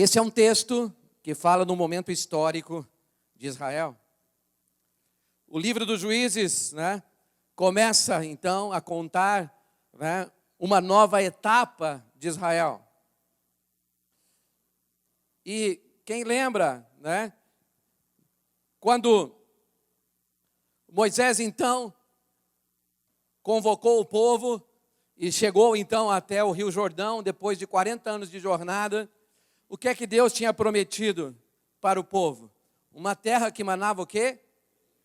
Esse é um texto que fala no momento histórico de Israel. O livro dos Juízes, começa então a contar, uma nova etapa de Israel. E quem lembra, quando Moisés então convocou o povo e chegou então até o Rio Jordão, depois de 40 anos de jornada, o que é que Deus tinha prometido para o povo? Uma terra que manava o quê?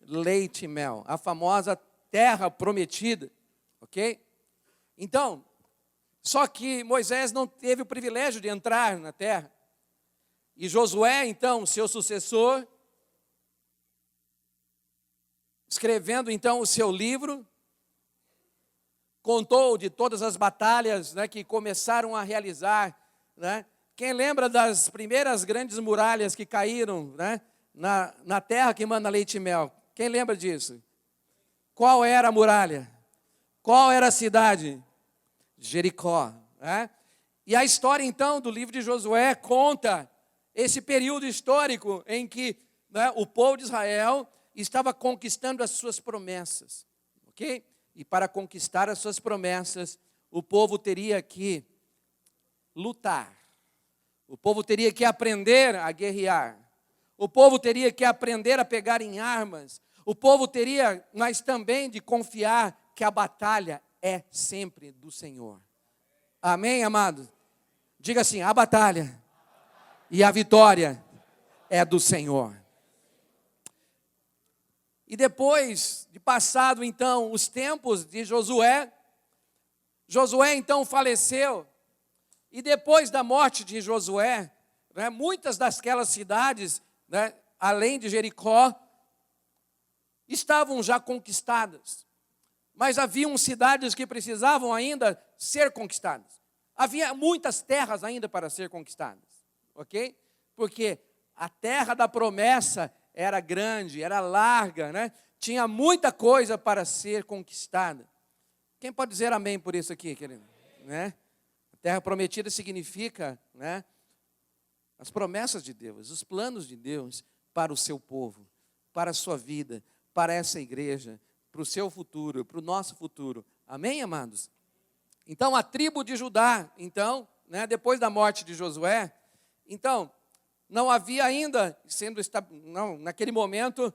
Leite e mel, a famosa terra prometida, ok? Então, só que Moisés não teve o privilégio de entrar na terra. E Josué, então, seu sucessor, escrevendo então o seu livro, contou de todas as batalhas que começaram a realizar. Quem lembra das primeiras grandes muralhas que caíram na terra que manda leite e mel? Quem lembra disso? Qual era a muralha? Qual era a cidade? Jericó. E a história então do livro de Josué conta esse período histórico em que o povo de Israel estava conquistando as suas promessas, ok? E para conquistar as suas promessas, o povo teria que lutar. O povo teria que aprender a guerrear. O povo teria que aprender a pegar em armas. O povo teria, mas também de confiar que a batalha é sempre do Senhor. Amém, amado? Diga assim, a batalha e a vitória é do Senhor. E depois de passado então os tempos de Josué, Josué então faleceu. E depois da morte de Josué, muitas daquelas cidades, além de Jericó, estavam já conquistadas. Mas haviam cidades que precisavam ainda ser conquistadas. Havia muitas terras ainda para ser conquistadas, ok? Porque a terra da promessa era grande, era larga, tinha muita coisa para ser conquistada. Quem pode dizer amém por isso aqui, querido? A terra prometida significa, as promessas de Deus, os planos de Deus para o seu povo, para a sua vida, para essa igreja, para o seu futuro, para o nosso futuro. Amém, amados? Então, a tribo de Judá, então, depois da morte de Josué, então, não havia ainda, naquele momento,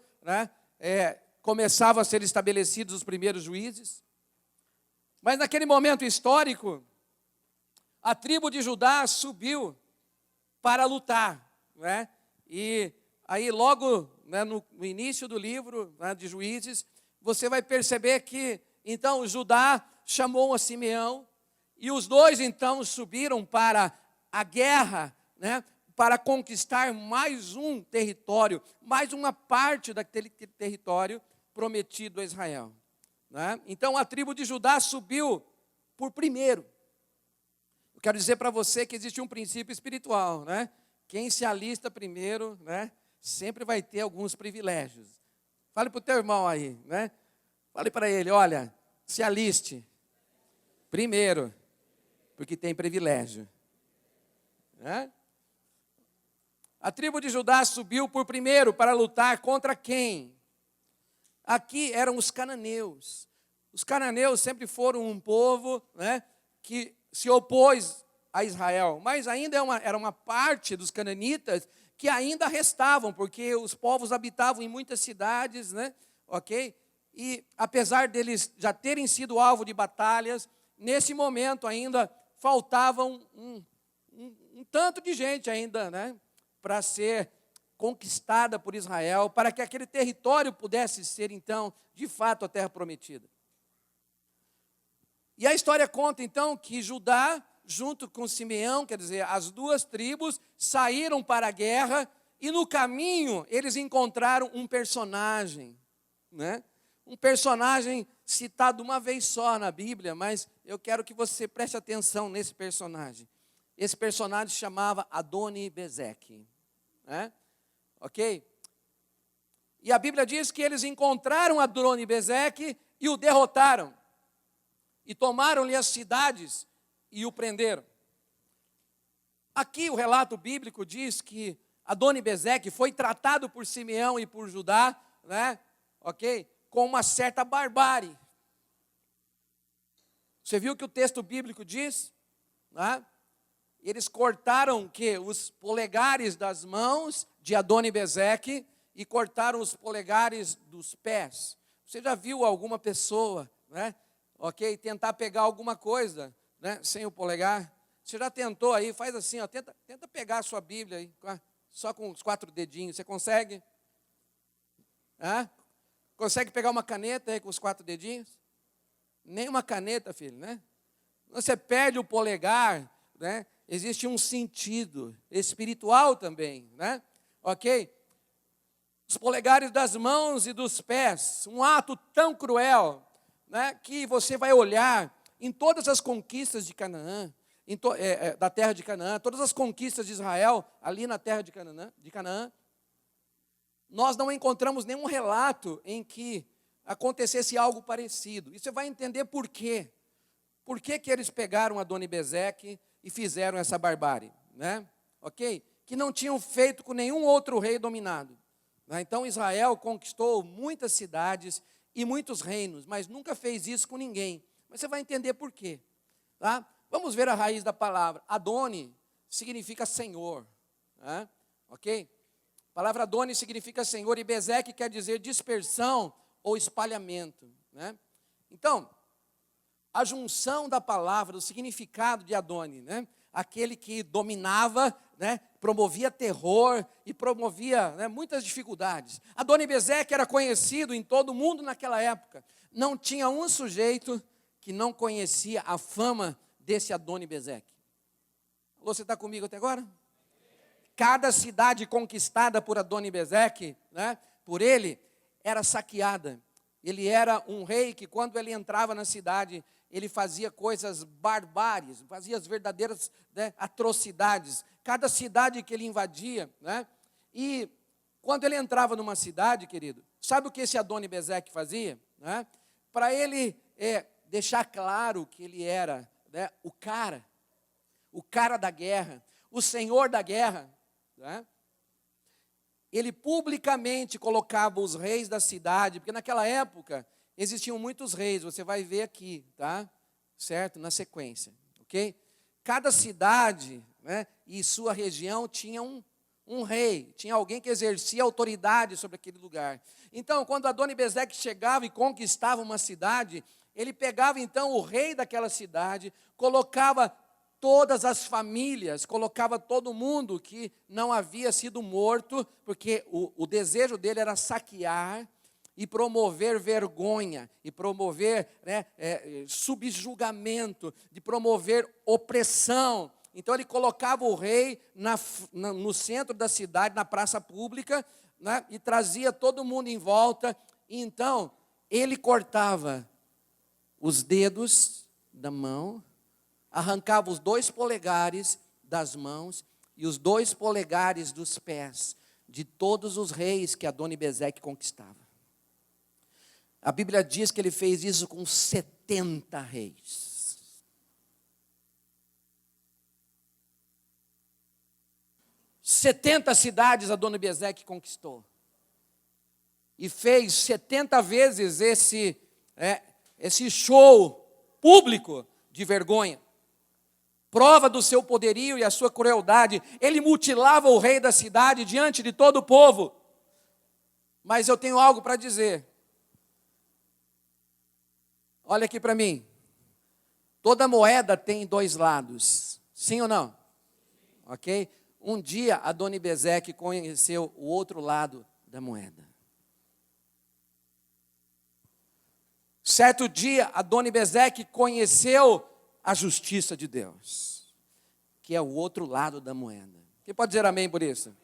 começavam a ser estabelecidos os primeiros juízes. Mas naquele momento histórico, a tribo de Judá subiu para lutar. E aí logo no início do livro de Juízes, você vai perceber que então Judá chamou a Simeão, e os dois então subiram para a guerra, para conquistar mais um território, mais uma parte daquele território prometido a Israel. Então a tribo de Judá subiu por primeiro. Eu quero dizer para você que existe um princípio espiritual, Quem se alista primeiro, sempre vai ter alguns privilégios. Fale para o teu irmão aí, Fale para ele, olha, se aliste primeiro, porque tem privilégio. A tribo de Judá subiu por primeiro para lutar contra quem? Aqui eram os cananeus. Os cananeus sempre foram um povo, que se opôs a Israel, mas ainda era uma parte dos cananitas que ainda restavam, porque os povos habitavam em muitas cidades, ok? E apesar deles já terem sido alvo de batalhas, nesse momento ainda faltavam um tanto de gente ainda, para ser conquistada por Israel, para que aquele território pudesse ser então, de fato, a terra prometida. E a história conta então que Judá, junto com Simeão, quer dizer, as duas tribos, saíram para a guerra, e no caminho eles encontraram um personagem, Um personagem citado uma vez só na Bíblia, mas eu quero que você preste atenção nesse personagem. Esse personagem se chamava Adoni-Bezeque, ok? E a Bíblia diz que eles encontraram Adoni-Bezeque e o derrotaram. E tomaram-lhe as cidades e o prenderam. Aqui o relato bíblico diz que Adoni-Bezeque foi tratado por Simeão e por Judá, né, ok, com uma certa barbárie. Você viu o que o texto bíblico diz? Né? Eles cortaram o quê? Os polegares das mãos de Adoni-Bezeque e cortaram os polegares dos pés. Você já viu alguma pessoa, né, ok, tentar pegar alguma coisa, né, sem o polegar? Você já tentou aí? Faz assim, ó, tenta pegar a sua Bíblia aí, só com os 4 dedinhos. Você consegue? Consegue pegar uma caneta aí com os 4 dedinhos? Nem uma caneta, filho, né? Você perde o polegar, né? Existe um sentido espiritual também, né? Ok? Os polegares das mãos e dos pés, um ato tão cruel, né, que você vai olhar em todas as conquistas de Canaã, da terra de Canaã, todas as conquistas de Israel, ali na terra de Canaã, nós não encontramos nenhum relato em que acontecesse algo parecido. E você vai entender por quê. Por que eles pegaram Adoni-Bezeque e fizeram essa barbárie, né? Ok? Que não tinham feito com nenhum outro rei dominado. Né? Então Israel conquistou muitas cidades e muitos reinos, mas nunca fez isso com ninguém. Mas você vai entender por quê. Tá? Vamos ver a raiz da palavra. Adoni significa Senhor. Né? Ok? A palavra Adoni significa Senhor e Bezeque quer dizer dispersão ou espalhamento. Né? Então, a junção da palavra, o significado de Adoni, né? Aquele que dominava, né? Promovia terror e promovia, né, muitas dificuldades. Adoni-Bezeque era conhecido em todo o mundo naquela época. Não tinha um sujeito que não conhecia a fama desse Adoni-Bezeque. Você está comigo até agora? Cada cidade conquistada por Adoni-Bezeque, né, por ele, era saqueada. Ele era um rei que, quando ele entrava na cidade, ele fazia coisas barbárias, fazia as verdadeiras, né, atrocidades. Cada cidade que ele invadia, né? E quando ele entrava numa cidade, querido, sabe o que esse Adoni-Bezeque fazia? Né? Para ele deixar claro que ele era, né, o cara da guerra, o senhor da guerra, né? Ele publicamente colocava os reis da cidade, porque naquela época existiam muitos reis, você vai ver aqui, tá? Certo? Na sequência, ok? Cada cidade, né, e sua região tinha um rei, tinha alguém que exercia autoridade sobre aquele lugar. Então, quando Adoni-Bezeque chegava e conquistava uma cidade, ele pegava então o rei daquela cidade, colocava todas as famílias, colocava todo mundo que não havia sido morto, porque o desejo dele era saquear e promover vergonha, e promover, né, subjugamento, de promover opressão. Então ele colocava o rei no centro da cidade, na praça pública, né, e trazia todo mundo em volta. E então ele cortava os dedos da mão, arrancava os 2 polegares das mãos e os 2 polegares dos pés de todos os reis que Adoni-Bezeque conquistava. A Bíblia diz que ele fez isso com 70 reis. Setenta cidades Adoni-Bezeque conquistou. E fez 70 vezes esse show público de vergonha. Prova do seu poderio e a sua crueldade. Ele mutilava o rei da cidade diante de todo o povo. Mas eu tenho algo para dizer. Olha aqui para mim. Toda moeda tem 2 lados. Sim ou não? Ok? Um dia Adoni-Bezeque conheceu o outro lado da moeda. Certo dia Adoni-Bezeque conheceu a justiça de Deus, que é o outro lado da moeda. Quem pode dizer amém por isso?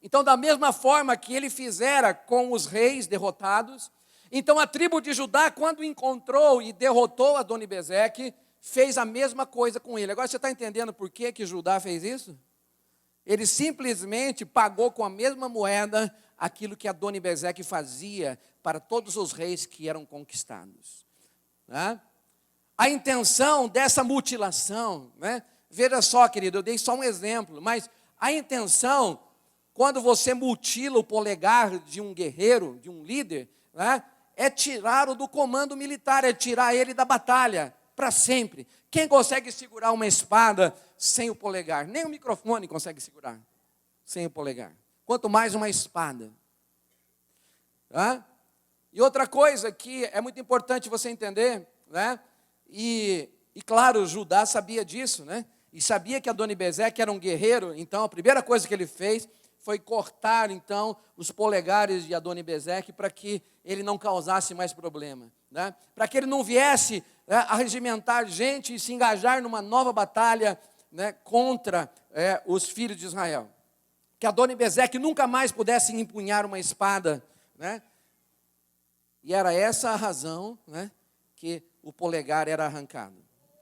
Então, da mesma forma que ele fizera com os reis derrotados, então a tribo de Judá, quando encontrou e derrotou Adoni-Bezeque, fez a mesma coisa com ele. Agora você está entendendo por que Judá fez isso? Ele simplesmente pagou com a mesma moeda aquilo que Adoni-Bezeque fazia para todos os reis que eram conquistados. Né? A intenção dessa mutilação, né, Veja só, querido, eu dei só um exemplo, mas a intenção, quando você mutila o polegar de um guerreiro, de um líder, né, é tirá-lo do comando militar, é tirar ele da batalha, para sempre. Quem consegue segurar uma espada sem o polegar? Nem o microfone consegue segurar sem o polegar. Quanto mais uma espada. Tá? E outra coisa que é muito importante você entender, né? E claro, Judá sabia disso, né? E sabia que Adoni-Bezeque era um guerreiro, então a primeira coisa que ele fez foi cortar, então, os polegares de Adoni-Bezeque para que ele não causasse mais problema, né? Para que ele não viesse, né, a regimentar gente e se engajar numa nova batalha, né, contra os filhos de Israel. Que Adoni-Bezeque nunca mais pudesse empunhar uma espada, né? E era essa a razão, né, que o polegar era arrancado,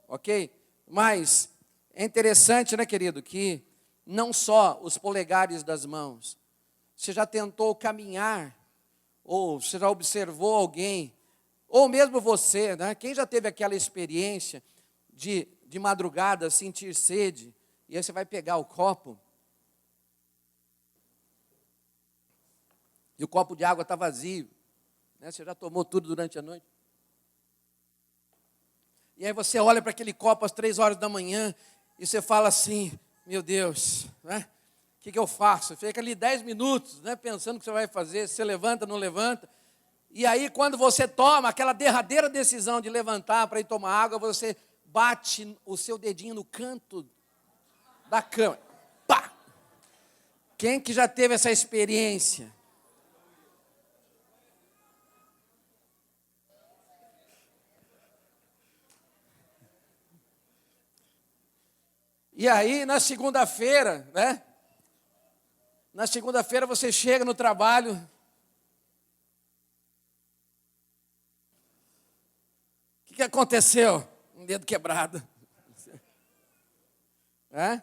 ok? Mas é interessante, né, querido, que não só os polegares das mãos. Você já tentou caminhar, ou você já observou alguém, ou mesmo você, né? Quem já teve aquela experiência de madrugada sentir sede, e aí você vai pegar o copo, e o copo de água está vazio, né? Você já tomou tudo durante a noite. E aí você olha para aquele copo às 3 horas da manhã, e você fala assim, meu Deus, né? O que eu faço? Fica ali 10 minutos, né, pensando o que você vai fazer, se você levanta, não levanta. E aí, quando você toma aquela derradeira decisão de levantar para ir tomar água, você bate o seu dedinho no canto da cama. Pá! Quem que já teve essa experiência? E aí, na segunda-feira, né? Na segunda-feira você chega no trabalho. O que aconteceu? Um dedo quebrado. É?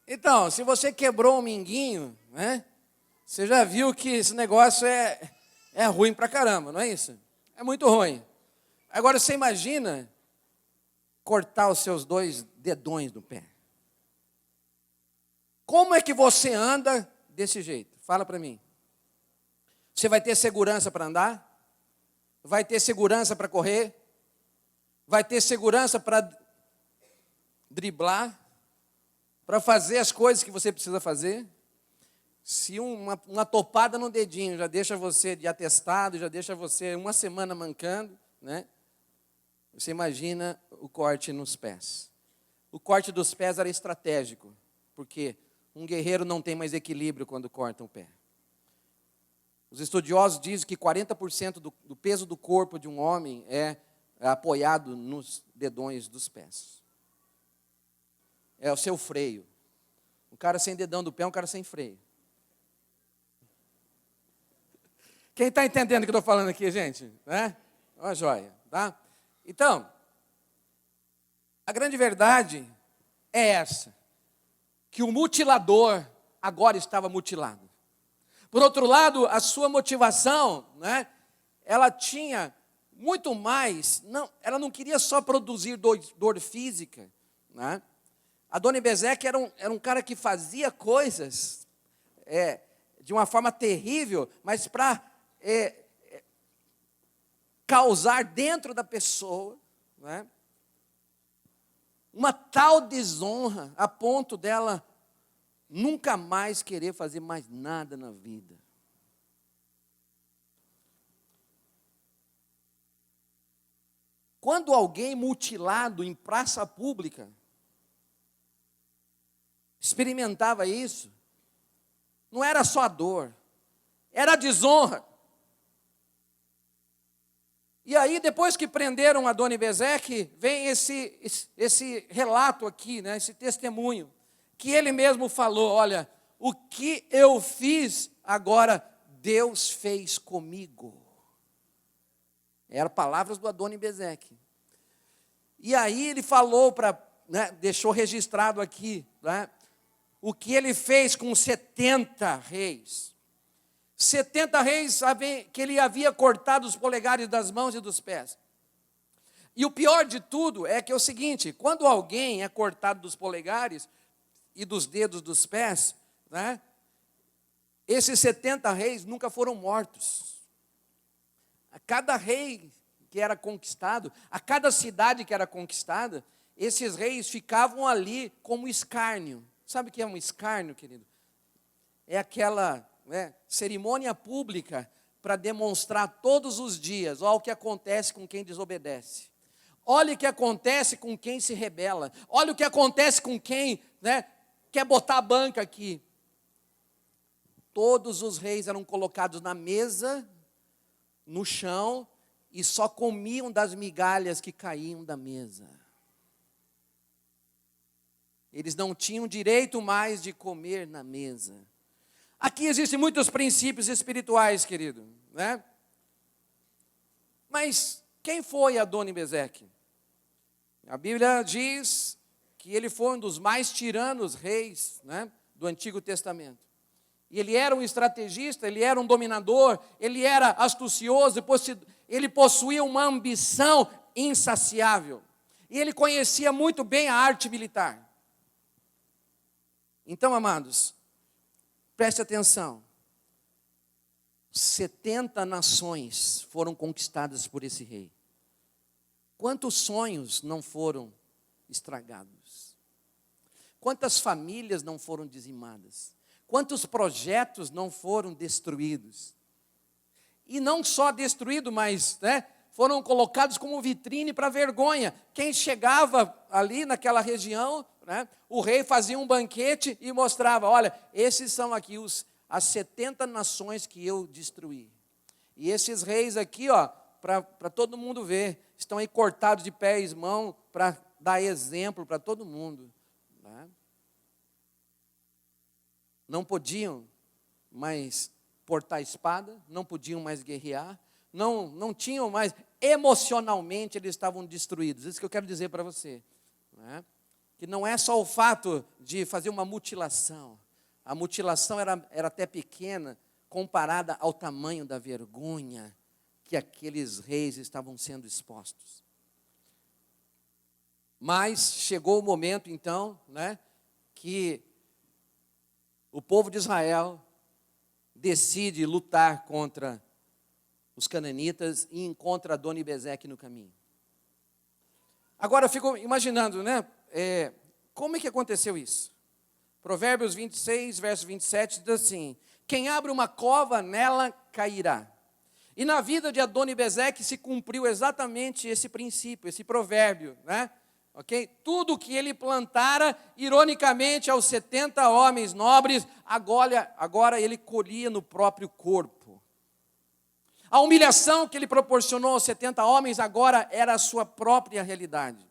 Então, se você quebrou um minguinho, né? Você já viu que esse negócio é ruim pra caramba, não é isso? É muito ruim. Agora você imagina cortar os seus 2 dedões do pé. Como é que você anda desse jeito? Fala para mim. Você vai ter segurança para andar? Vai ter segurança para correr? Vai ter segurança para driblar? Para fazer as coisas que você precisa fazer? Se uma topada no dedinho já deixa você de atestado, já deixa você uma semana mancando, né? Você imagina o corte nos pés. O corte dos pés era estratégico, porque um guerreiro não tem mais equilíbrio quando corta o pé. Os estudiosos dizem que 40% do peso do corpo de um homem é apoiado nos dedões dos pés. É o seu freio. Um cara sem dedão do pé é um cara sem freio. Quem está entendendo o que eu estou falando aqui, gente? Né? Ó, joia, tá? Então, a grande verdade é essa, que o mutilador agora estava mutilado. Por outro lado, a sua motivação, né, ela tinha muito mais, ela não queria só produzir dor física, né? Adoni-Bezeque era um cara que fazia coisas de uma forma terrível, mas para causar dentro da pessoa, né, uma tal desonra a ponto dela nunca mais querer fazer mais nada na vida. Quando alguém mutilado em praça pública experimentava isso, não era só a dor, era a desonra. E aí, depois que prenderam Adoni-Bezeque, vem esse relato aqui, né, esse testemunho, que ele mesmo falou, olha, o que eu fiz, agora Deus fez comigo. Eram palavras do Adoni-Bezeque. E aí ele falou né, deixou registrado aqui, né, o que ele fez com 70 reis. 70 reis que ele havia cortado os polegares das mãos e dos pés. E o pior de tudo é que é o seguinte, quando alguém é cortado dos polegares e dos dedos dos pés, né, esses 70 reis nunca foram mortos. A cada rei que era conquistado, a cada cidade que era conquistada, esses reis ficavam ali como escárnio. Sabe o que é um escárnio, querido? É aquela cerimônia pública para demonstrar todos os dias, olha o que acontece com quem desobedece. Olha o que acontece com quem se rebela. Olha o que acontece com quem quer botar a banca aqui. Todos os reis eram colocados na mesa, no chão, e só comiam das migalhas que caíam da mesa. Eles não tinham direito mais de comer na mesa. Aqui existem muitos princípios espirituais, querido, né? Mas quem foi Adoni-Bezeque? A Bíblia diz que ele foi um dos mais tiranos reis, né, do Antigo Testamento. E ele era um estrategista, ele era um dominador, ele era astucioso, ele possuía uma ambição insaciável. E ele conhecia muito bem a arte militar. Então, amados, preste atenção. 70 nações foram conquistadas por esse rei. Quantos sonhos não foram estragados? Quantas famílias não foram dizimadas? Quantos projetos não foram destruídos? E não só destruídos, mas foram colocados como vitrine para vergonha. Quem chegava ali naquela região, o rei fazia um banquete e mostrava, olha, esses são aqui as 70 nações que eu destruí. E esses reis aqui, para todo mundo ver, estão aí cortados de pés e mãos para dar exemplo para todo mundo. Não podiam mais portar espada, não podiam mais guerrear, não tinham mais, emocionalmente eles estavam destruídos. Isso que eu quero dizer para você. Que não é só o fato de fazer uma mutilação. A mutilação era até pequena, comparada ao tamanho da vergonha que aqueles reis estavam sendo expostos. Mas chegou o momento, então, que o povo de Israel decide lutar contra os cananitas e encontra Adoni-Bezeque no caminho. Agora eu fico imaginando, como é que aconteceu isso? Provérbios 26, verso 27, diz assim, quem abre uma cova, nela cairá. E na vida de Adoni-Bezeque se cumpriu exatamente esse princípio, esse provérbio, ok? Tudo que ele plantara, ironicamente, aos 70 homens nobres, agora ele colhia no próprio corpo. A humilhação que ele proporcionou aos 70 homens, agora era a sua própria realidade.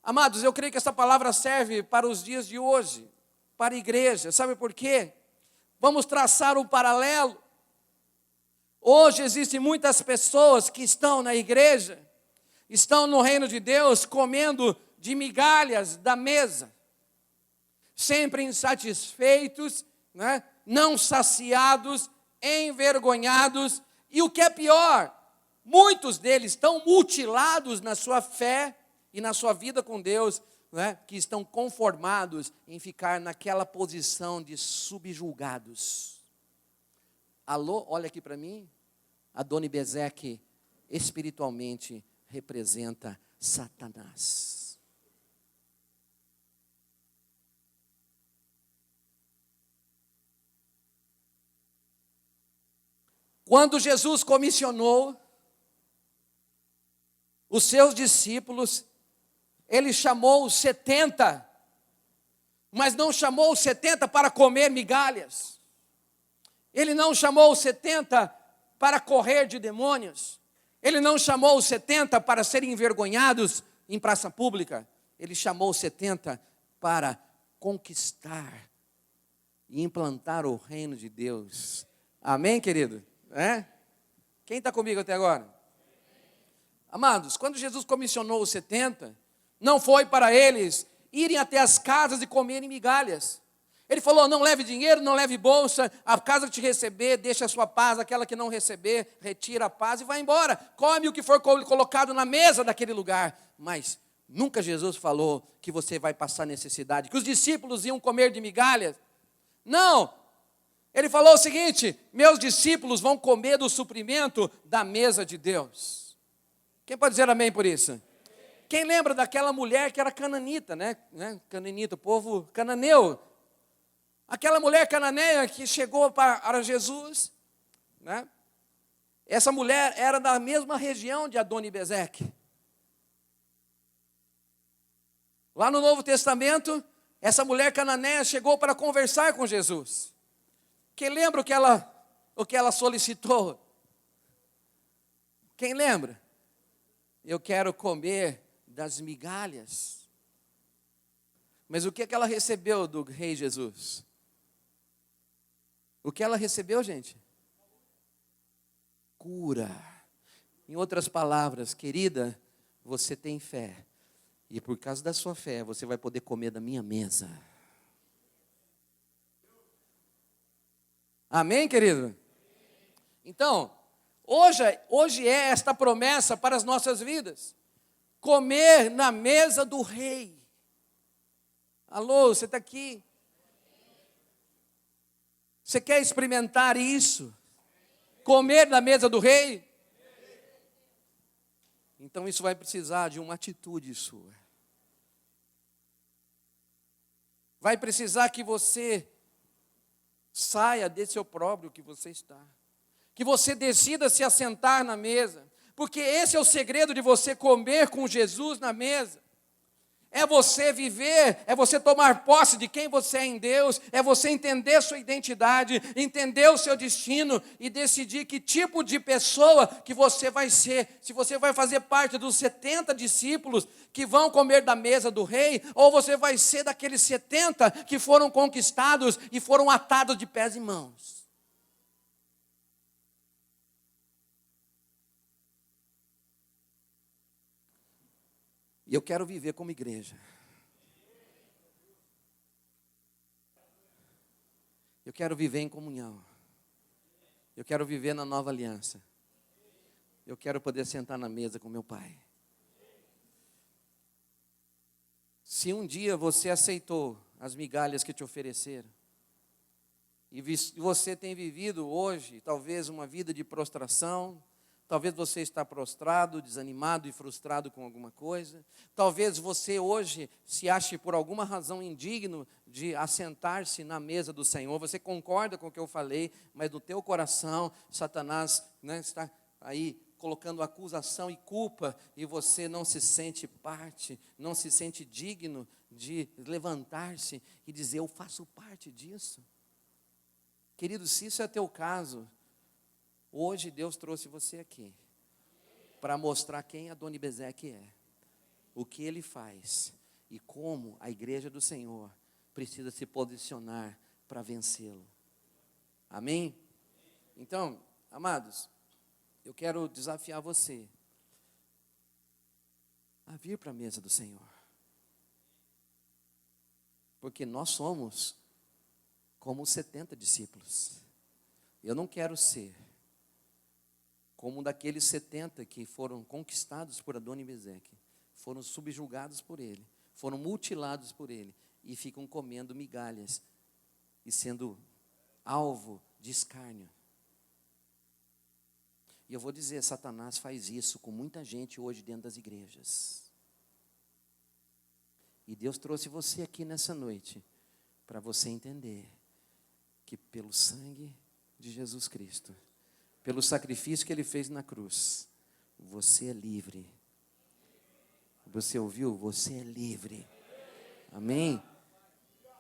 Amados, eu creio que essa palavra serve para os dias de hoje, para a igreja. Sabe por quê? Vamos traçar um paralelo. Hoje existem muitas pessoas que estão na igreja, estão no reino de Deus, comendo de migalhas da mesa, sempre insatisfeitos, não saciados, envergonhados, e o que é pior, muitos deles estão mutilados na sua fé e na sua vida com Deus, que estão conformados em ficar naquela posição de subjugados. Alô, olha aqui para mim, Adoni-Bezeque espiritualmente representa Satanás. Quando Jesus comissionou os seus discípulos, ele chamou os 70, mas não chamou os 70 para comer migalhas. Ele não chamou os 70 para correr de demônios. Ele não chamou os 70 para serem envergonhados em praça pública. Ele chamou os 70 para conquistar e implantar o reino de Deus. Amém, querido? Quem está comigo até agora? Amados, quando Jesus comissionou os 70, não foi para eles irem até as casas e comerem migalhas. Ele falou, não leve dinheiro, não leve bolsa, a casa que te receber, deixa a sua paz, aquela que não receber, retira a paz e vai embora. Come o que for colocado na mesa daquele lugar. Mas nunca Jesus falou que você vai passar necessidade, que os discípulos iam comer de migalhas. Não, ele falou o seguinte, meus discípulos vão comer do suprimento da mesa de Deus. Quem pode dizer amém por isso? Quem lembra daquela mulher que era cananita, né? Cananita, o povo cananeu. Aquela mulher cananeia que chegou para Jesus, né? Essa mulher era da mesma região de Adoni-Bezeque. Lá no Novo Testamento, essa mulher cananeia chegou para conversar com Jesus. Quem lembra o que ela solicitou? Quem lembra? Eu quero comer das migalhas. Mas o que ela recebeu do rei Jesus? O que ela recebeu, gente? Cura. Em outras palavras, querida, você tem fé. E por causa da sua fé, você vai poder comer da minha mesa. Amém, querido? Então, hoje é esta promessa para as nossas vidas. Comer na mesa do rei. Alô, você está aqui? Você quer experimentar isso? Comer na mesa do rei? Então isso vai precisar de uma atitude sua. Vai precisar que você saia desse opróbrio que você está. Que você decida se assentar na mesa. Porque esse é o segredo de você comer com Jesus na mesa. É você viver, é você tomar posse de quem você é em Deus, é você entender sua identidade, entender o seu destino e decidir que tipo de pessoa que você vai ser. Se você vai fazer parte dos 70 discípulos que vão comer da mesa do rei, ou você vai ser daqueles 70 que foram conquistados e foram atados de pés e mãos. E eu quero viver como igreja. Eu quero viver em comunhão. Eu quero viver na nova aliança. Eu quero poder sentar na mesa com meu Pai. Se um dia você aceitou as migalhas que te ofereceram, e você tem vivido hoje, talvez uma vida de prostração, talvez você está prostrado, desanimado e frustrado com alguma coisa. Talvez você hoje se ache por alguma razão indigno de assentar-se na mesa do Senhor. Você concorda com o que eu falei, mas no teu coração, Satanás, né, está aí colocando acusação e culpa, e você não se sente parte, não se sente digno de levantar-se e dizer, eu faço parte disso. Querido, se isso é teu caso, hoje Deus trouxe você aqui para mostrar quem Adoni-Bezeque é, o que ele faz e como a igreja do Senhor precisa se posicionar para vencê-lo. Amém? Então, amados, eu quero desafiar você a vir para a mesa do Senhor. Porque nós somos como os 70 discípulos. Eu não quero ser como um daqueles 70 que foram conquistados por Adoni-Bezeque, foram subjugados por ele, foram mutilados por ele, e ficam comendo migalhas, e sendo alvo de escárnio. E eu vou dizer, Satanás faz isso com muita gente hoje dentro das igrejas. E Deus trouxe você aqui nessa noite, para você entender, que pelo sangue de Jesus Cristo, pelo sacrifício que Ele fez na cruz, você é livre. Você ouviu? Você é livre. Amém?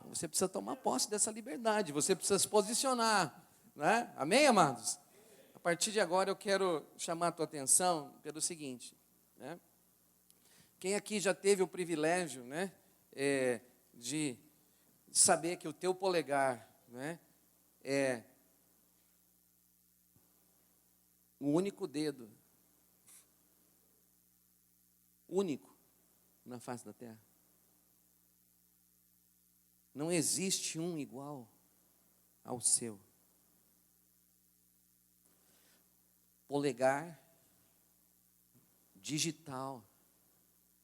Você precisa tomar posse dessa liberdade. Você precisa se posicionar, né? Amém, amados? A partir de agora eu quero chamar a tua atenção pelo seguinte, né? Quem aqui já teve o privilégio, né, de saber que o teu polegar, né, é o único dedo, único na face da terra? Não existe um igual ao seu. Polegar, digital,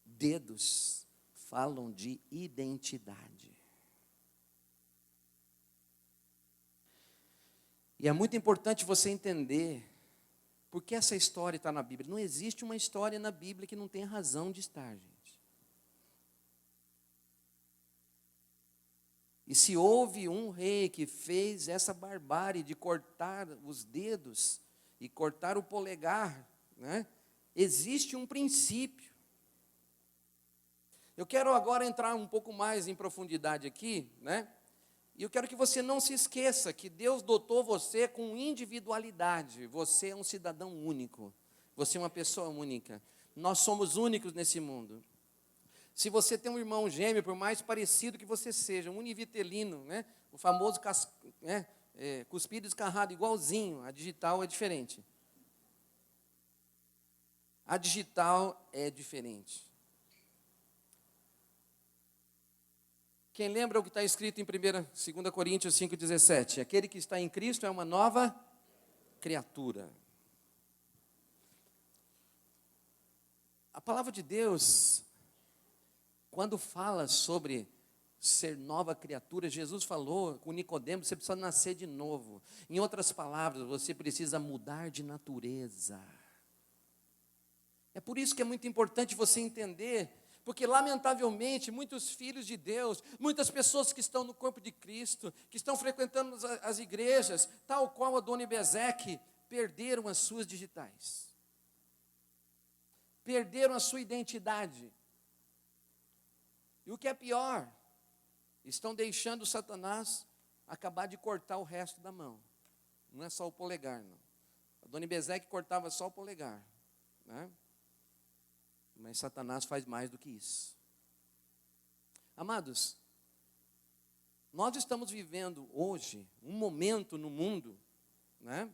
dedos falam de identidade. E é muito importante você entender por que essa história está na Bíblia. Não existe uma história na Bíblia que não tenha razão de estar, gente. E se houve um rei que fez essa barbárie de cortar os dedos e cortar o polegar, né? Existe um princípio. Eu quero agora entrar um pouco mais em profundidade aqui, né? E eu quero que você não se esqueça que Deus dotou você com individualidade. Você é um cidadão único. Você é uma pessoa única. Nós somos únicos nesse mundo. Se você tem um irmão gêmeo, por mais parecido que você seja, um univitelino, né? O famoso cuspido escarrado, igualzinho, a digital é diferente. A digital é diferente. Quem lembra o que está escrito em 2 Coríntios 5,17? Aquele que está em Cristo é uma nova criatura. A palavra de Deus, quando fala sobre ser nova criatura, Jesus falou com Nicodemo, você precisa nascer de novo. Em outras palavras, você precisa mudar de natureza. É por isso que é muito importante você entender, porque lamentavelmente muitos filhos de Deus, muitas pessoas que estão no corpo de Cristo, que estão frequentando as igrejas, tal qual Adoni-Bezeque, perderam as suas digitais. Perderam a sua identidade. E o que é pior, estão deixando Satanás acabar de cortar o resto da mão. Não é só o polegar, não. Adoni-Bezeque cortava só o polegar, né? Mas Satanás faz mais do que isso. Amados, nós estamos vivendo hoje um momento no mundo, né?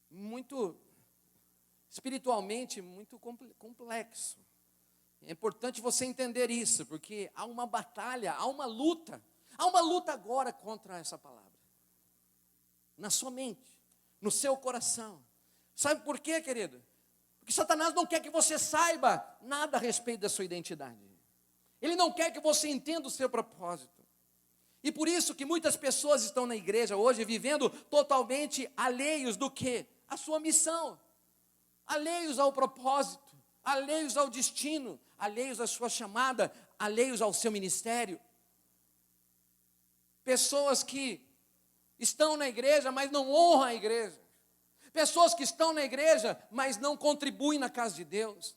Muito, espiritualmente, muito complexo. É importante você entender isso, porque há uma batalha, há uma luta agora contra essa palavra. Na sua mente, no seu coração. Sabe por quê, querido? Porque Satanás não quer que você saiba nada a respeito da sua identidade. Ele não quer que você entenda o seu propósito. E por isso que muitas pessoas estão na igreja hoje vivendo totalmente alheios do quê? A sua missão. Alheios ao propósito, alheios ao destino, alheios à sua chamada, alheios ao seu ministério. Pessoas que estão na igreja, mas não honram a igreja. Pessoas que estão na igreja, mas não contribuem na casa de Deus.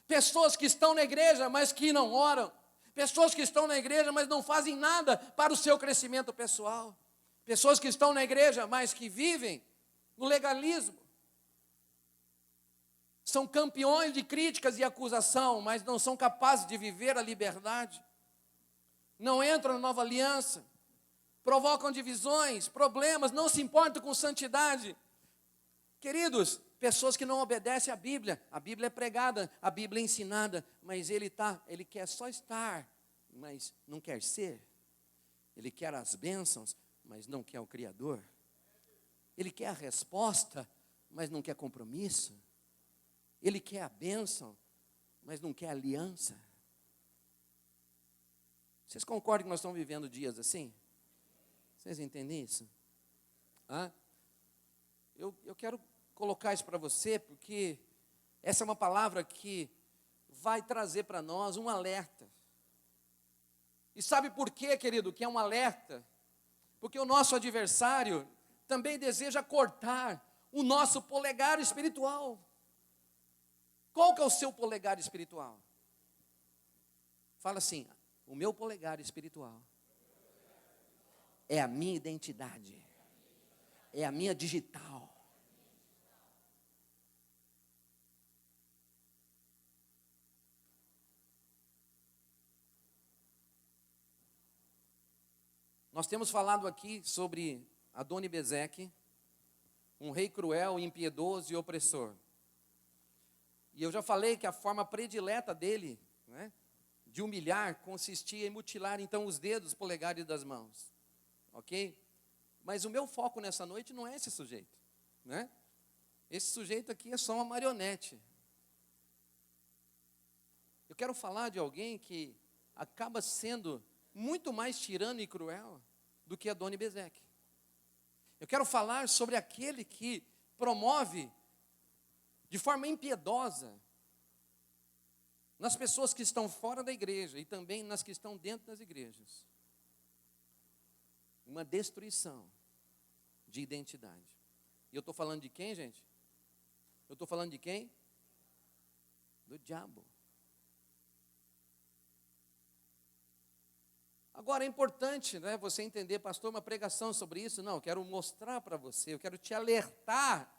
Pessoas que estão na igreja, mas que não oram. Pessoas que estão na igreja, mas não fazem nada para o seu crescimento pessoal. Pessoas que estão na igreja, mas que vivem no legalismo. São campeões de críticas e acusação, mas não são capazes de viver a liberdade. Não entram na nova aliança. Provocam divisões, problemas, não se importam com santidade. Queridos, pessoas que não obedecem à Bíblia. A Bíblia é pregada, a Bíblia é ensinada, mas ele quer só estar, mas não quer ser. Ele quer as bênçãos, mas não quer o Criador. Ele quer a resposta, mas não quer compromisso. Ele quer a bênção, mas não quer aliança. Vocês concordam que nós estamos vivendo dias assim? Vocês entendem isso? Eu quero colocar isso para você, porque essa é uma palavra que vai trazer para nós um alerta. E sabe por quê, querido, que é um alerta? Porque o nosso adversário também deseja cortar o nosso polegar espiritual. Qual que é o seu polegar espiritual? Fala assim, o meu polegar espiritual é a minha identidade, é a minha digital. Nós temos falado aqui sobre Adoni-Bezeque, um rei cruel, impiedoso e opressor. E eu já falei que a forma predileta dele, né, de humilhar consistia em mutilar então os dedos, polegares das mãos. Ok? Mas o meu foco nessa noite não é esse sujeito, né? Esse sujeito aqui é só uma marionete. Eu quero falar de alguém que acaba sendo muito mais tirano e cruel do que Adoni-Bezeque. Eu quero falar sobre aquele que promove de forma impiedosa nas pessoas que estão fora da igreja e também nas que estão dentro das igrejas, uma destruição de identidade. E eu estou falando de quem, gente? Eu estou falando de quem? Do diabo. Agora é importante, né, você entender, pastor, uma pregação sobre isso. Não, eu quero mostrar para você, eu quero te alertar.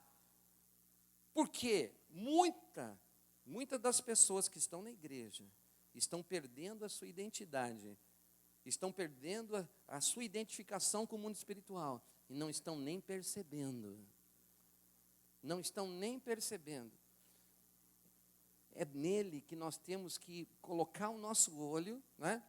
Porque muitas das pessoas que estão na igreja estão perdendo a sua identidade, estão perdendo a sua identificação com o mundo espiritual e não estão nem percebendo. Não estão nem percebendo. É nele que nós temos que colocar o nosso olho, né?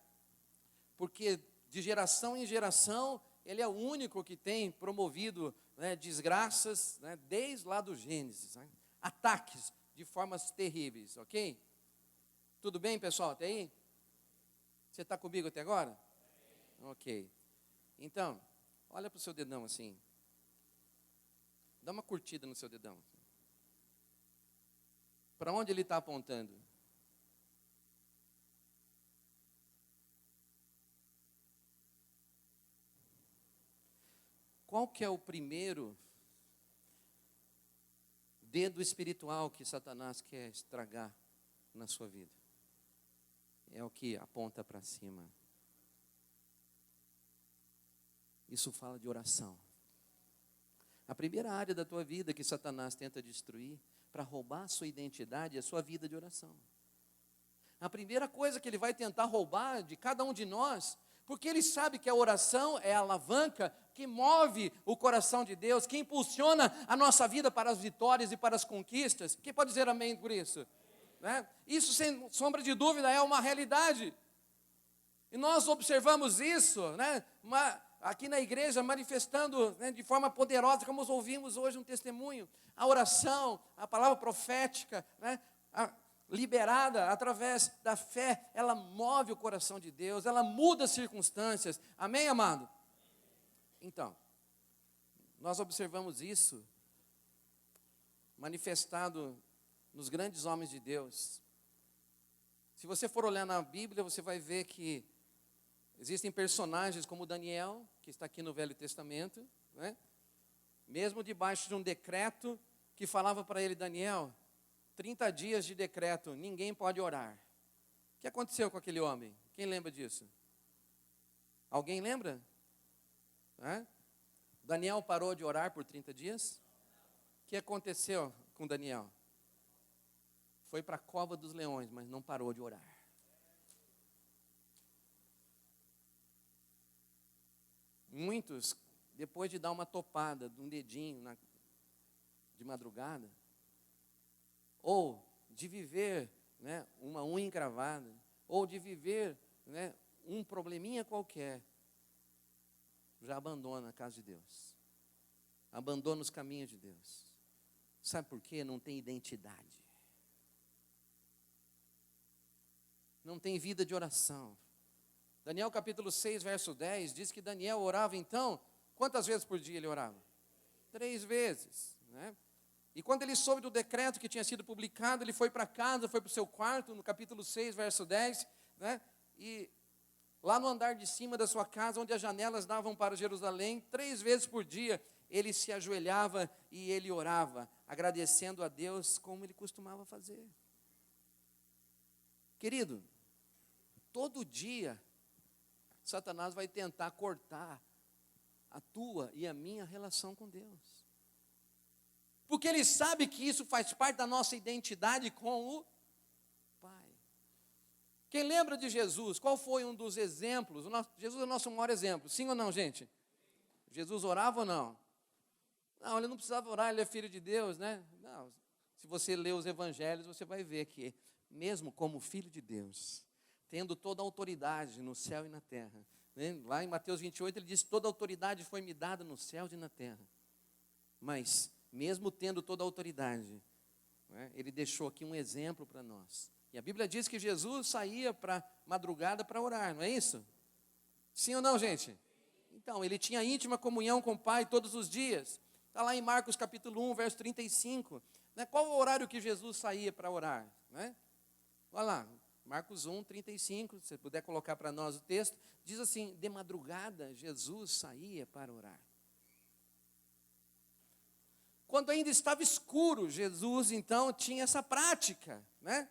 Porque de geração em geração, ele é o único que tem promovido, né, desgraças, né, desde lá do Gênesis, né? Ataques de formas terríveis, ok? Tudo bem, pessoal, até aí? Você está comigo até agora? Ok. Então, olha para o seu dedão assim. Dá uma curtida no seu dedão. Para onde ele está apontando? Qual que é o primeiro dedo espiritual que Satanás quer estragar na sua vida? É o que aponta para cima. Isso fala de oração. A primeira área da tua vida que Satanás tenta destruir para roubar a sua identidade é a sua vida de oração. A primeira coisa que ele vai tentar roubar de cada um de nós, porque ele sabe que a oração é a alavanca que move o coração de Deus, que impulsiona a nossa vida para as vitórias e para as conquistas. Quem pode dizer amém por isso? Né? Isso, sem sombra de dúvida, é uma realidade. E nós observamos isso, né, aqui na igreja, manifestando, né, de forma poderosa, como nós ouvimos hoje um testemunho. A oração, a palavra profética, né, liberada através da fé, ela move o coração de Deus, ela muda as circunstâncias. Amém, amado? Então, nós observamos isso manifestado nos grandes homens de Deus. Se você for olhar na Bíblia, você vai ver que existem personagens como Daniel, que está aqui no Velho Testamento, né? Mesmo debaixo de um decreto que falava para ele, Daniel, 30 dias de decreto, ninguém pode orar. O que aconteceu com aquele homem? Quem lembra disso? Alguém lembra? Daniel parou de orar por 30 dias? O que aconteceu com Daniel? Foi para a cova dos leões, mas não parou de orar. Muitos, depois de dar uma topada de um dedinho de madrugada, ou de viver, né, uma unha encravada, ou de viver, né, um probleminha qualquer, já abandona a casa de Deus, abandona os caminhos de Deus. Sabe por quê? Não tem identidade, não tem vida de oração. Daniel capítulo 6, verso 10, diz que Daniel orava então, quantas vezes por dia ele orava? 3 vezes, né? E quando ele soube do decreto que tinha sido publicado, ele foi para casa, foi para o seu quarto, no capítulo 6, verso 10, né? E lá no andar de cima da sua casa, onde as janelas davam para Jerusalém, 3 vezes por dia, ele se ajoelhava e ele orava, agradecendo a Deus como ele costumava fazer. Querido, todo dia, Satanás vai tentar cortar a tua e a minha relação com Deus. Porque ele sabe que isso faz parte da nossa identidade com o Pai. Quem lembra de Jesus? Qual foi um dos exemplos? Jesus é o nosso maior exemplo, sim ou não, gente? Jesus orava ou não? Não, ele não precisava orar, ele é filho de Deus, né? Não, se você ler os evangelhos, você vai ver que, mesmo como filho de Deus, tendo toda a autoridade no céu e na terra. Né? Lá em Mateus 28 ele diz, toda a autoridade foi me dada no céu e na terra. Mas, mesmo tendo toda a autoridade, né, ele deixou aqui um exemplo para nós. E a Bíblia diz que Jesus saía para madrugada para orar, não é isso? Sim ou não, gente? Então, ele tinha íntima comunhão com o Pai todos os dias. Está lá em Marcos capítulo 1, verso 35. Né? Qual o horário que Jesus saía para orar? Né? Olha lá, Marcos 1, 35, se você puder colocar para nós o texto. Diz assim, de madrugada Jesus saía para orar. Quando ainda estava escuro, Jesus então tinha essa prática, né?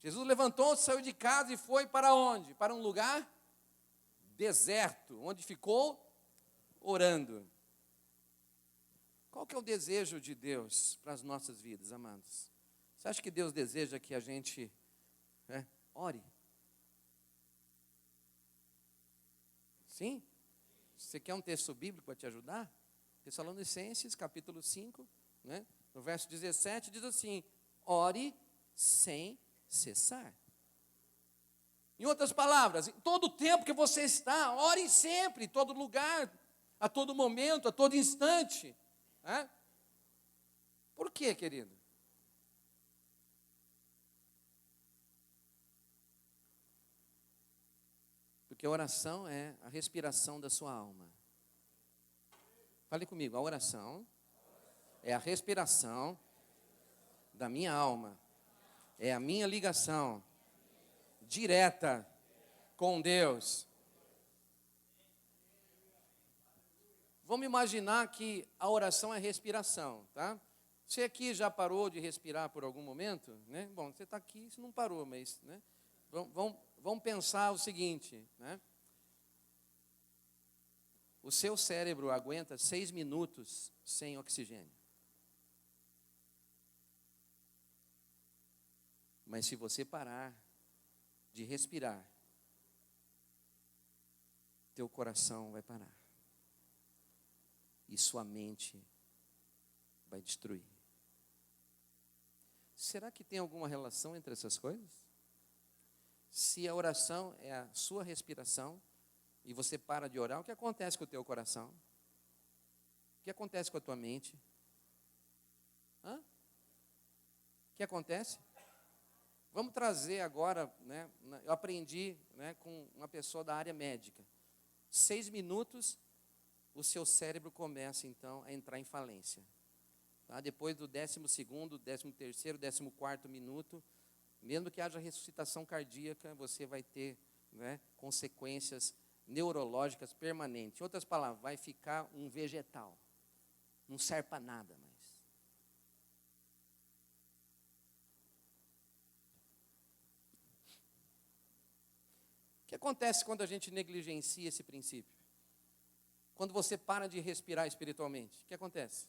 Jesus levantou-se, saiu de casa e foi para onde? Para um lugar deserto, onde ficou orando. Qual que é o desejo de Deus para as nossas vidas, amados? Você acha que Deus deseja que a gente ore? Sim? Você quer um texto bíblico para te ajudar? Tessalonicenses, capítulo 5, né? No verso 17, diz assim, ore sem cessar. Em outras palavras, em todo o tempo que você está, ore sempre, em todo lugar, a todo momento, a todo instante. Né? Por quê, querido? Porque a oração é a respiração da sua alma. Fale comigo, a oração é a respiração da minha alma. É a minha ligação direta com Deus. Vamos imaginar que a oração é respiração, tá? Você aqui já parou de respirar por algum momento? Né? Bom, você está aqui, você não parou, mas... Né? Vamos pensar o seguinte, né? O seu cérebro aguenta 6 minutos sem oxigênio. Mas se você parar de respirar, teu coração vai parar. E sua mente vai destruir. Será que tem alguma relação entre essas coisas? Se a oração é a sua respiração, e você para de orar, o que acontece com o teu coração? O que acontece com a tua mente? O que acontece? Vamos trazer agora, né, eu aprendi, né, com uma pessoa da área médica. 6 minutos, o seu cérebro começa então a entrar em falência. Tá? Depois do 12º, 13º, 14º minuto, mesmo que haja ressuscitação cardíaca, você vai ter, né, consequências neurológicas permanentes. Em outras palavras, vai ficar um vegetal. Não serve para nada mais. O que acontece quando a gente negligencia esse princípio? Quando você para de respirar espiritualmente, o que acontece?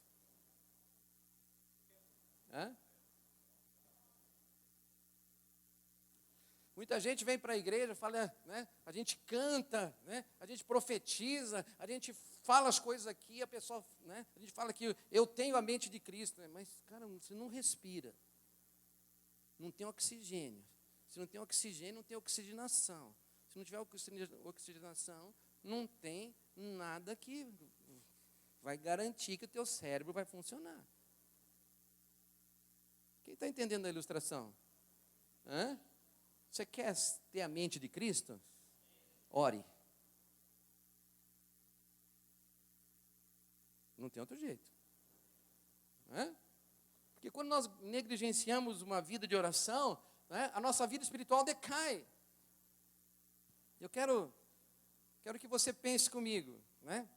Muita gente vem para a igreja, fala, né, a gente canta, né, a gente profetiza, a gente fala as coisas aqui, a pessoa, né, a gente fala que eu tenho a mente de Cristo, né, mas, cara, você não respira, não tem oxigênio. Se não tem oxigênio, não tem oxigenação. Se não tiver oxigenação, não tem nada que vai garantir que o teu cérebro vai funcionar. Quem está entendendo a ilustração? Você quer ter a mente de Cristo? Ore. Não tem outro jeito. Porque quando nós negligenciamos uma vida de oração, né, a nossa vida espiritual decai. Eu quero que você pense comigo, né?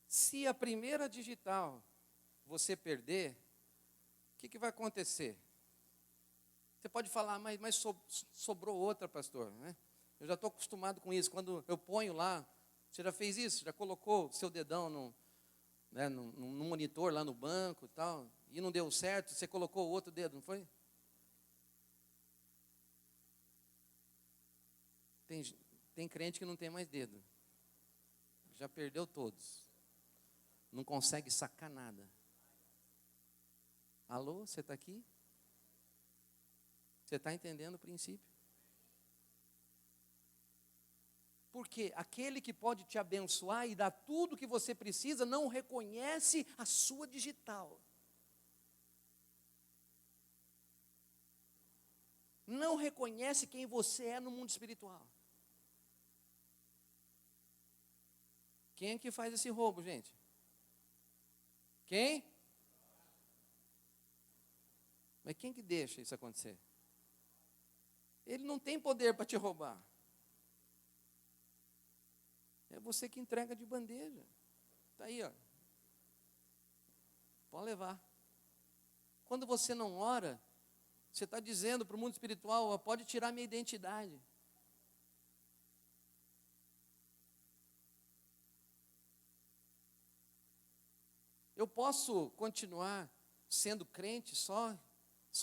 Se a primeira digital você perder, o que vai acontecer? Você pode falar, mas sobrou outra, pastor, né? Eu já estou acostumado com isso. Quando eu ponho lá, você já fez isso? Já colocou o seu dedão no monitor lá no banco e tal, e não deu certo, você colocou o outro dedo, não foi? Tem crente que não tem mais dedo. Já perdeu todos. Não consegue sacar nada. Alô, você está aqui? Você está entendendo o princípio? Porque aquele que pode te abençoar e dar tudo o que você precisa não reconhece a sua digital. Não reconhece quem você é no mundo espiritual. Quem é que faz esse roubo, gente? Quem? Mas quem que deixa isso acontecer? Ele não tem poder para te roubar. É você que entrega de bandeja. Está aí, ó. Pode levar. Quando você não ora, você está dizendo para o mundo espiritual, ó, pode tirar minha identidade. Eu posso continuar sendo crente só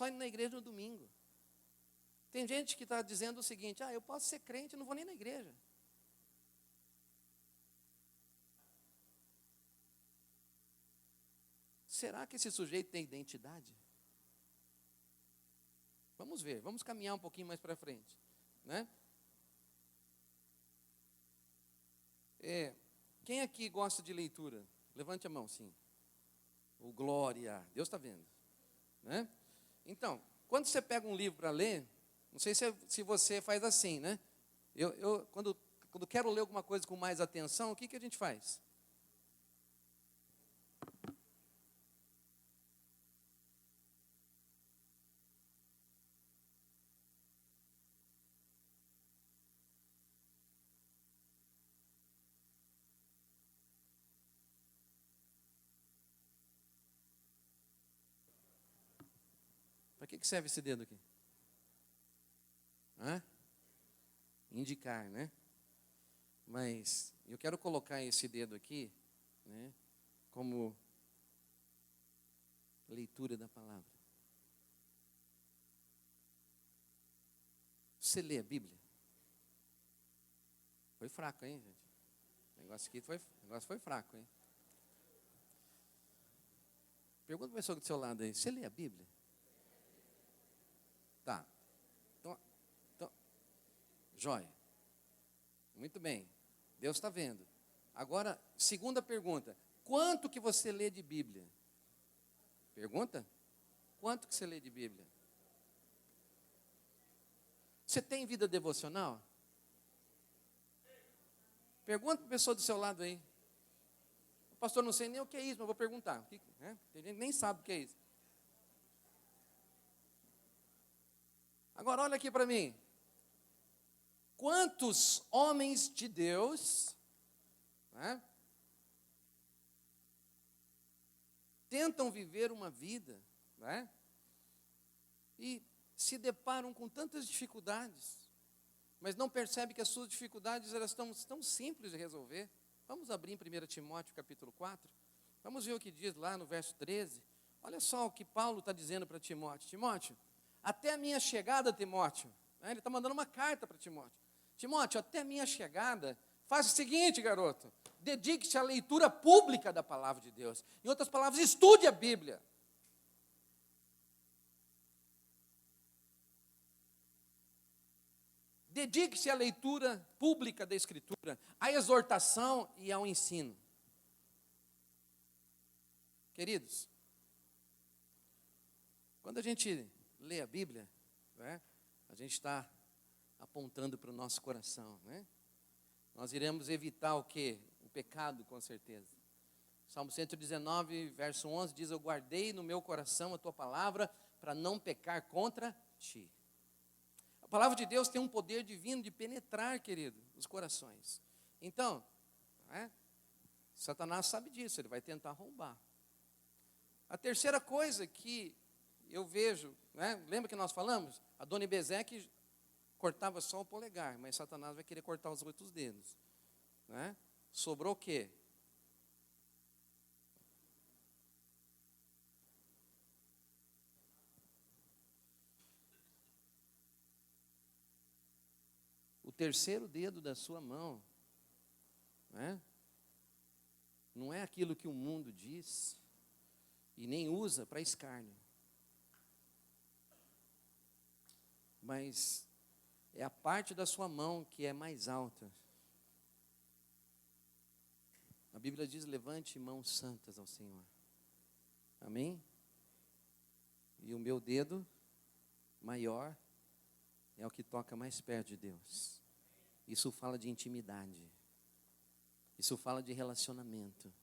indo na igreja no domingo. Tem gente que está dizendo o seguinte, eu posso ser crente, não vou nem na igreja. Será que esse sujeito tem identidade? Vamos ver, vamos caminhar um pouquinho mais para frente, né? Quem aqui gosta de leitura? Levante a mão, sim. O glória, Deus está vendo, né? Então, quando você pega um livro para ler, não sei se você faz assim, né? Eu quando quero ler alguma coisa com mais atenção, o que a gente faz? Para que serve esse dedo aqui? Indicar, né? Mas eu quero colocar esse dedo aqui, né, como leitura da palavra. Você lê a Bíblia? Foi fraco, hein, gente? O negócio foi fraco, hein? Pergunta para a pessoa do seu lado aí, você lê a Bíblia? Tá. Então, joia. Muito bem. Deus está vendo. Agora, segunda pergunta. Quanto que você lê de Bíblia? Pergunta? Quanto que você lê de Bíblia? Você tem vida devocional? Pergunta para a pessoa do seu lado aí. Pastor, não sei nem o que é isso, mas vou perguntar. Tem gente que nem sabe o que é isso. Agora, olha aqui para mim. Quantos homens de Deus, né, tentam viver uma vida, né, e se deparam com tantas dificuldades, mas não percebem que as suas dificuldades elas estão tão simples de resolver. Vamos abrir em 1 Timóteo capítulo 4, vamos ver o que diz lá no verso 13. Olha só o que Paulo está dizendo para Timóteo. Timóteo, até a minha chegada, Timóteo, né, ele está mandando uma carta para Timóteo. Timóteo, até a minha chegada, faz o seguinte, garoto, dedique-se à leitura pública da palavra de Deus. Em outras palavras, estude a Bíblia. Dedique-se à leitura pública da Escritura, à exortação e ao ensino. Queridos, quando a gente lê a Bíblia, né, a gente está apontando para o nosso coração, né? Nós iremos evitar o quê? O pecado, com certeza. Salmo 119, verso 11, diz, eu guardei no meu coração a tua palavra para não pecar contra ti. A palavra de Deus tem um poder divino de penetrar, querido, os corações. Então, Satanás sabe disso, ele vai tentar roubar. A terceira coisa que eu vejo, né, lembra que nós falamos? Adonibezeque cortava só o polegar, mas Satanás vai querer cortar os outros dedos, né? Sobrou o quê? O terceiro dedo da sua mão, né, não é aquilo que o mundo diz e nem usa para escárnio, mas é a parte da sua mão que é mais alta, A Bíblia diz: levante mãos santas ao Senhor. Amém? E o meu dedo maior é o que toca mais perto de Deus. Isso fala de intimidade. Isso fala de relacionamento.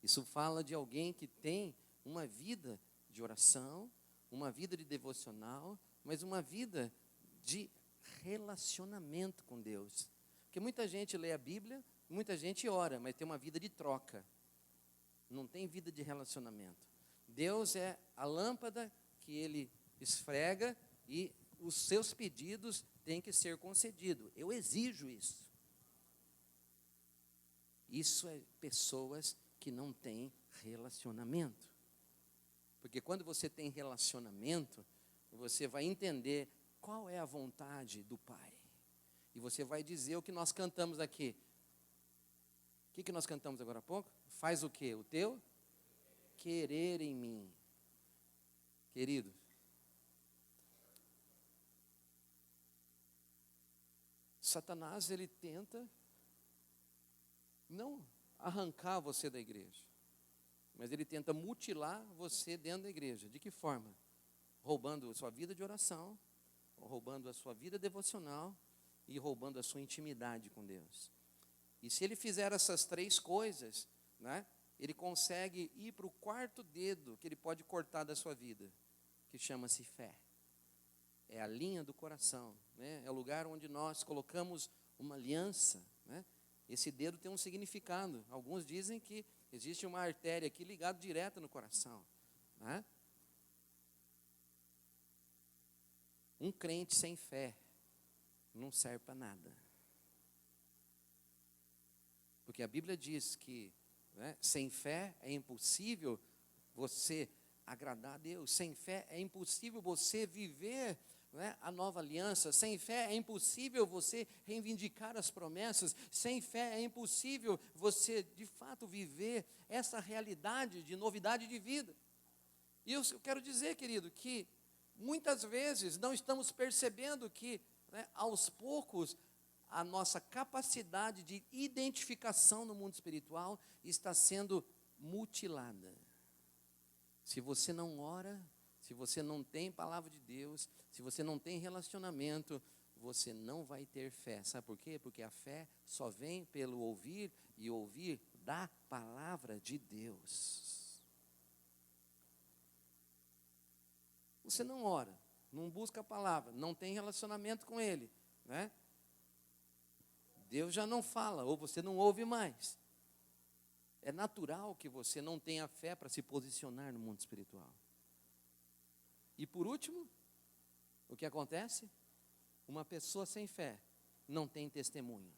Isso fala de alguém que tem uma vida de oração, uma vida de devocional, mas uma vida de relacionamento com Deus. Porque muita gente lê a Bíblia, muita gente ora, mas tem uma vida de troca. Não tem vida de relacionamento. Deus é a lâmpada que Ele esfrega e os seus pedidos têm que ser concedidos. Eu exijo isso. Isso é pessoas que não têm relacionamento. Porque quando você tem relacionamento, você vai entender qual é a vontade do Pai. E você vai dizer o que nós cantamos aqui. O que nós cantamos agora há pouco? Faz o quê? O teu querer em mim. Querido, Satanás, ele tenta não arrancar você da igreja, mas ele tenta mutilar você dentro da igreja. De que forma? Roubando a sua vida de oração, roubando a sua vida devocional e roubando a sua intimidade com Deus. E se ele fizer essas três coisas, né, ele consegue ir para o quarto dedo que ele pode cortar da sua vida, que chama-se fé. É a linha do coração, né? É o lugar onde nós colocamos uma aliança, né? Esse dedo tem um significado. Alguns dizem que existe uma artéria aqui ligada direto no coração, né? Um crente sem fé não serve para nada. Porque a Bíblia diz que, né, sem fé é impossível você agradar a Deus. Sem fé é impossível você viver, né, a nova aliança. Sem fé é impossível você reivindicar as promessas. Sem fé é impossível você, de fato, viver essa realidade de novidade de vida. E eu quero dizer, querido, que muitas vezes não estamos percebendo que, né, aos poucos, a nossa capacidade de identificação no mundo espiritual está sendo mutilada. Se você não ora, se você não tem palavra de Deus, se você não tem relacionamento, você não vai ter fé. Sabe por quê? Porque a fé só vem pelo ouvir e ouvir da palavra de Deus. Você não ora, não busca a palavra, não tem relacionamento com Ele, né? Deus já não fala, ou você não ouve mais. É natural que você não tenha fé para se posicionar no mundo espiritual. E por último, o que acontece? Uma pessoa sem fé não tem testemunho.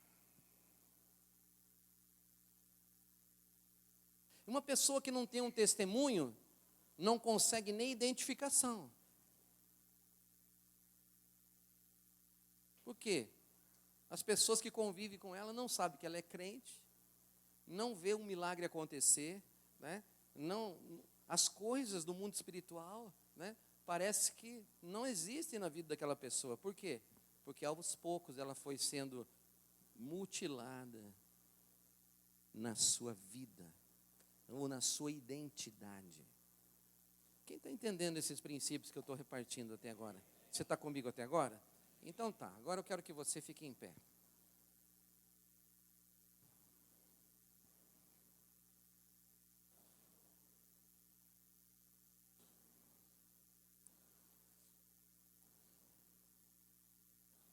Uma pessoa que não tem um testemunho não consegue nem identificação. Por quê? As pessoas que convivem com ela não sabem que ela é crente, não vê um milagre acontecer, né? Não, as coisas do mundo espiritual, né, parece que não existem na vida daquela pessoa. Por quê? Porque aos poucos ela foi sendo mutilada na sua vida, ou na sua identidade. Quem está entendendo esses princípios que eu estou repartindo até agora? Você está comigo até agora? Então tá, agora eu quero que você fique em pé.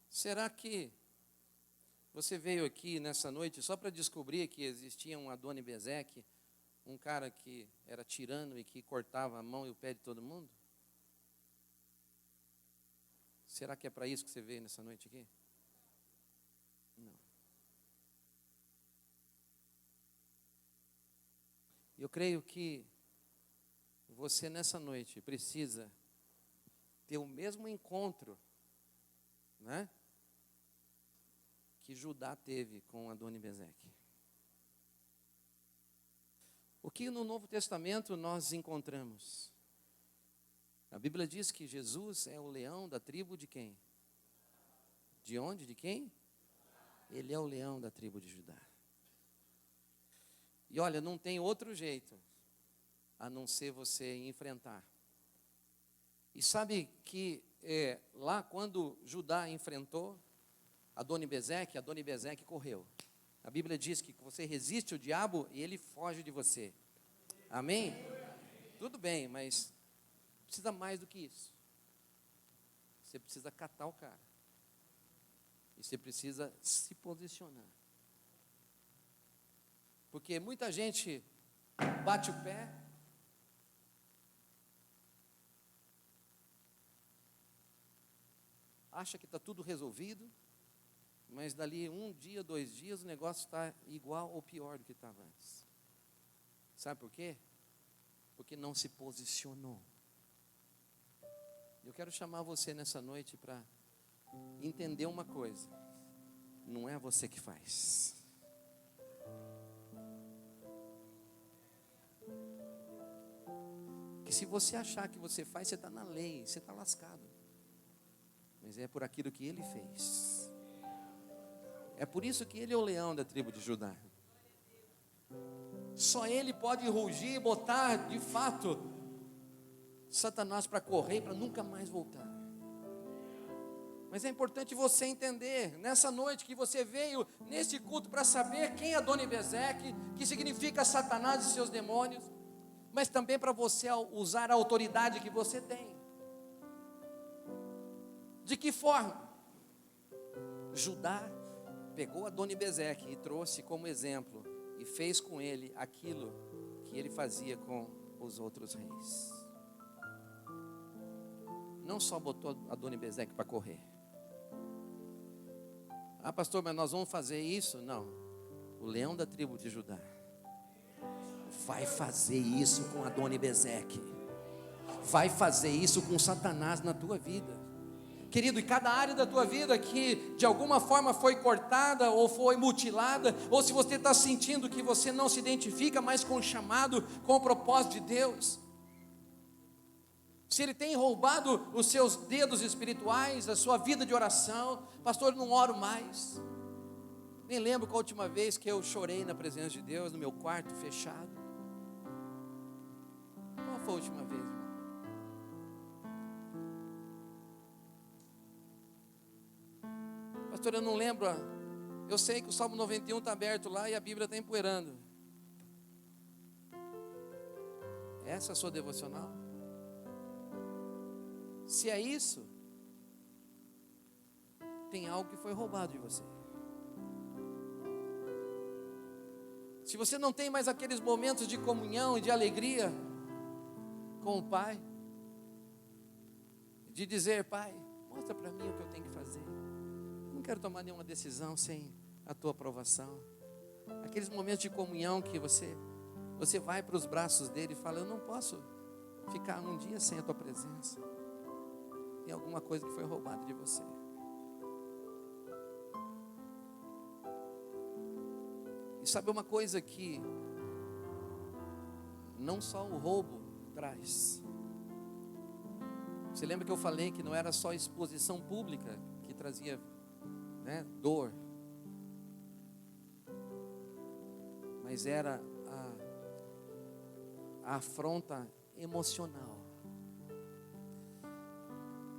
Será que você veio aqui nessa noite só para descobrir que existia um Adoni-Bezeque, um cara que era tirano e que cortava a mão e o pé de todo mundo? Será que é para isso que você veio nessa noite aqui? Não. Eu creio que você nessa noite precisa ter o mesmo encontro, né, que Judá teve com Adoni-Bezeque. O que no Novo Testamento nós encontramos? A Bíblia diz que Jesus é o leão da tribo de quem? De onde? De quem? Ele é o leão da tribo de Judá. E olha, não tem outro jeito a não ser você enfrentar. E sabe que lá quando Judá enfrentou Adoni-Bezeque correu. A Bíblia diz que você resiste ao diabo e ele foge de você. Amém? Tudo bem, mas precisa mais do que isso. Você precisa catar o cara. E você precisa se posicionar. Porque muita gente bate o pé, acha que está tudo resolvido, mas dali 1 dia, 2 dias, o negócio está igual ou pior do que estava antes. Sabe por quê? Porque não se posicionou. Eu quero chamar você nessa noite para entender uma coisa. Não é você que faz. Que se você achar que você faz, você está na lei, você está lascado. Mas é por aquilo que ele fez. É por isso que ele é o leão da tribo de Judá. Só ele pode rugir e botar de fato Satanás para correr, para nunca mais voltar. Mas é importante você entender, nessa noite que você veio neste culto para saber quem é Adoni-Bezeque, que significa Satanás e seus demônios, mas também para você usar a autoridade que você tem. De que forma? Judá pegou Adoni-Bezeque e trouxe como exemplo e fez com ele aquilo que ele fazia com os outros reis. Não só botou Adoni-Bezeque para correr. Ah, pastor, mas nós vamos fazer isso? Não. O leão da tribo de Judá vai fazer isso com Adoni-Bezeque. Vai fazer isso com Satanás na tua vida. Querido, e cada área da tua vida que de alguma forma foi cortada ou foi mutilada, ou se você está sentindo que você não se identifica mais com o chamado, com o propósito de Deus, se ele tem roubado os seus dedos espirituais, a sua vida de oração, pastor, eu não oro mais. Nem lembro qual a última vez que eu chorei na presença de Deus, no meu quarto fechado. Qual foi a última vez, irmão? Pastor, eu não lembro. Eu sei que o Salmo 91 está aberto lá e a Bíblia está empoeirando. Essa é a sua devocional? Se é isso, tem algo que foi roubado de você. Se você não tem mais aqueles momentos de comunhão e de alegria com o Pai, de dizer, Pai, mostra para mim o que eu tenho que fazer. Eu não quero tomar nenhuma decisão sem a tua aprovação. Aqueles momentos de comunhão que você vai para os braços dele e fala, eu não posso ficar um dia sem a tua presença. Tem alguma coisa que foi roubada de você. E sabe uma coisa que não só o roubo traz. Você lembra que eu falei que não era só exposição pública que trazia, dor, mas era a afronta emocional.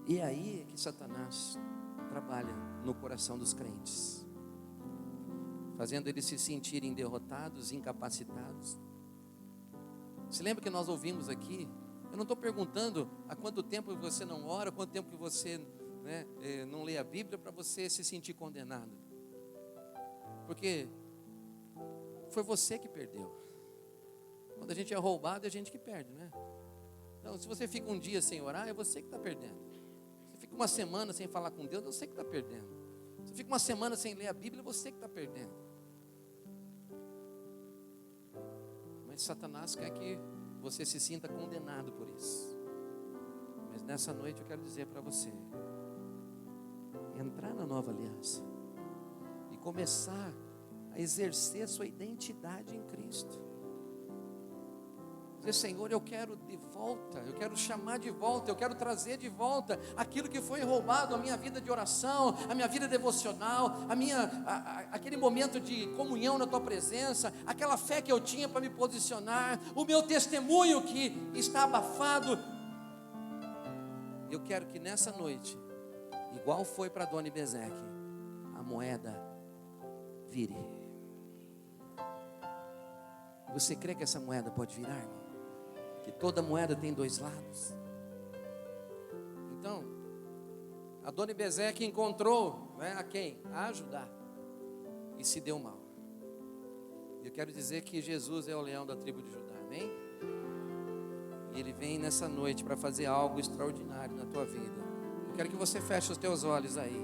E é aí que Satanás trabalha no coração dos crentes, fazendo eles se sentirem derrotados, incapacitados. Você lembra que nós ouvimos aqui? Eu não estou perguntando há quanto tempo você não ora, quanto tempo que você não lê a Bíblia para você se sentir condenado. Porque foi você que perdeu. Quando a gente é roubado, é a gente que perde, né? Então, se você fica um dia sem orar, é você que está perdendo. Você fica uma semana sem falar com Deus, é você que está perdendo. Você fica uma semana sem ler a Bíblia, é você que está perdendo. Mas Satanás quer que você se sinta condenado por isso. Mas nessa noite eu quero dizer para você, entrar na nova aliança e começar a exercer sua identidade em Cristo. Dizer, Senhor, eu quero de volta, eu quero chamar de volta, eu quero trazer de volta aquilo que foi roubado, a minha vida de oração, a minha vida devocional, aquele momento de comunhão na tua presença, aquela fé que eu tinha para me posicionar, o meu testemunho que está abafado. Eu quero que nessa noite, igual foi para Dona Bezeque, a moeda vire. Você crê que essa moeda pode virar, irmão? Que toda moeda tem dois lados. Então, a Dona Bezeque encontrou, não é, a quem? A Judá. E se deu mal. Eu quero dizer que Jesus é o leão da tribo de Judá, amém? E Ele vem nessa noite para fazer algo extraordinário na tua vida. Eu quero que você feche os teus olhos aí.